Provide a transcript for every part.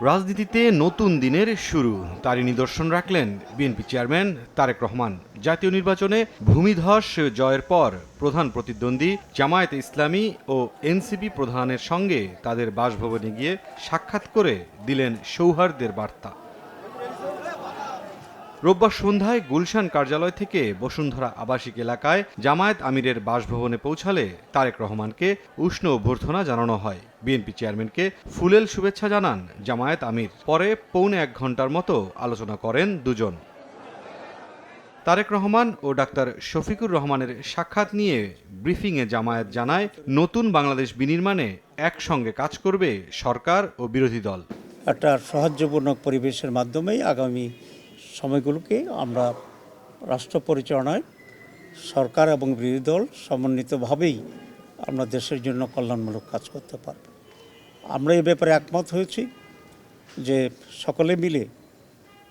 রাজনীতিতে নতুন দিনের শুরু, তারই নিদর্শন রাখলেন বিএনপি চেয়ারম্যান তারেক রহমান। জাতীয় নির্বাচনে ভূমিধস জয়ের পর প্রধান প্রতিদ্বন্দ্বী জামায়াতে ইসলামী ও এনসিপি প্রধানের সঙ্গে তাদের বাসভবনে গিয়ে সাক্ষাৎ করে দিলেন সৌহার্দ্যের বার্তা। রোববার সন্ধ্যায় গুলশান কার্যালয় থেকে বসুন্ধরা আবাসিক এলাকায় জামায়াত আমিরের বাসভবনে পৌঁছালে তারেক রহমানকে উষ্ণ অভ্যর্থনা জানানো হয়। বিএনপি চেয়ারম্যানকে ফুলেল শুভেচ্ছা জানান জামায়াত আমির। পরে পৌনে 1 ঘন্টার মতো আলোচনা করেন দুজন। তারেক রহমান ও ডাক্তার শফিকুর রহমানের সাক্ষাৎ নিয়ে ব্রিফিংয়ে জামায়াত জানায়, নতুন বাংলাদেশ বিনির্মাণে একসঙ্গে কাজ করবে সরকার ও বিরোধী দল। একটা সৌহার্দ্যপূর্ণ পরিবেশের মাধ্যমেই আগামী সময়গুলোকে আমরা রাষ্ট্র পরিচালনায় সরকার এবং বিরোধী দল সমন্বিতভাবেই আমরা দেশের জন্য কল্যাণমূলক কাজ করতে পারব। আমরা এই ব্যাপারে একমত হয়েছি যে সকলে মিলে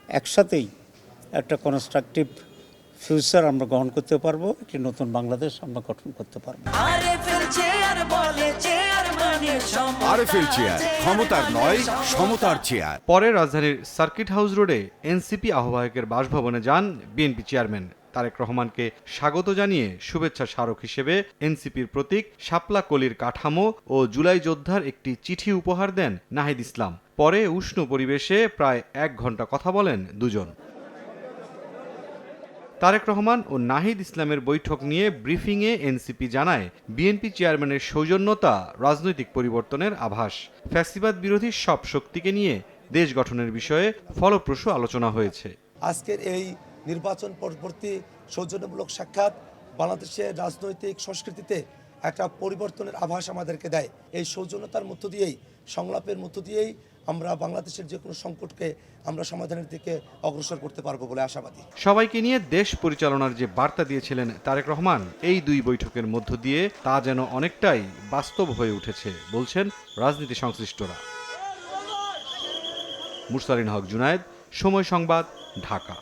একসাথেই একটা কনস্ট্রাকটিভ ফিউচার আমরা গ্রহণ করতে পারবো, একটি নতুন বাংলাদেশ আমরা গঠন করতে পারবো। ক্ষমতার নয়, সমতার চেয়ার। পরে রাজধানীর সার্কিট হাউস রোডে এনসিপি আহ্বায়কের বাসভবনে যান বিএনপি চেয়ারম্যান। তারেক রহমানকে স্বাগত জানিয়ে শুভেচ্ছা স্মারক হিসেবে এনসিপির প্রতীক শাপলা কলির কাঠামো ও জুলাই যোদ্ধার একটি চিঠি উপহার দেন নাহিদ ইসলাম। পরে উষ্ণ পরিবেশে প্রায় 1 ঘন্টা কথা বলেন দুজন। তারেক রহমান ও নাহিদ ইসলামের বৈঠক নিয়ে ব্রিফিংয়ে এনসিপি জানায়, বিএনপি চেয়ারম্যানের সৌজন্যতা রাজনৈতিক পরিবর্তনের আভাস। ফ্যাসিবাদ বিরোধী সব শক্তিকে নিয়ে দেশ গঠনের বিষয়ে ফলপ্রসূ আলোচনা হয়েছে। আজকের এই নির্বাচন পরবর্তী সৌজন্যমূলক সাক্ষাৎ বাংলাদেশের রাজনৈতিক সংস্কৃতিতে একটা পরিবর্তনের আভাস আমাদেরকে দেয়। এই সৌজন্যতার মধ্য দিয়েই, সংলাপের মধ্য দিয়েই আমরা বাংলাদেশের যে কোনো সংকটকে আমরা সমাধানের দিকে অগ্রসর করতে পারবো বলে আশাবাদী। সবাইকে নিয়ে দেশ পরিচালনার যে বার্তা দিয়েছিলেন তারেক রহমান, এই 2 বৈঠকের মধ্য দিয়ে তা যেন অনেকটাই বাস্তব হয়ে উঠেছে বলছেন রাজনীতি সংশ্লিষ্টরা। মুরসালিন হক জুনায়েদ, সময় সংবাদ, ঢাকা।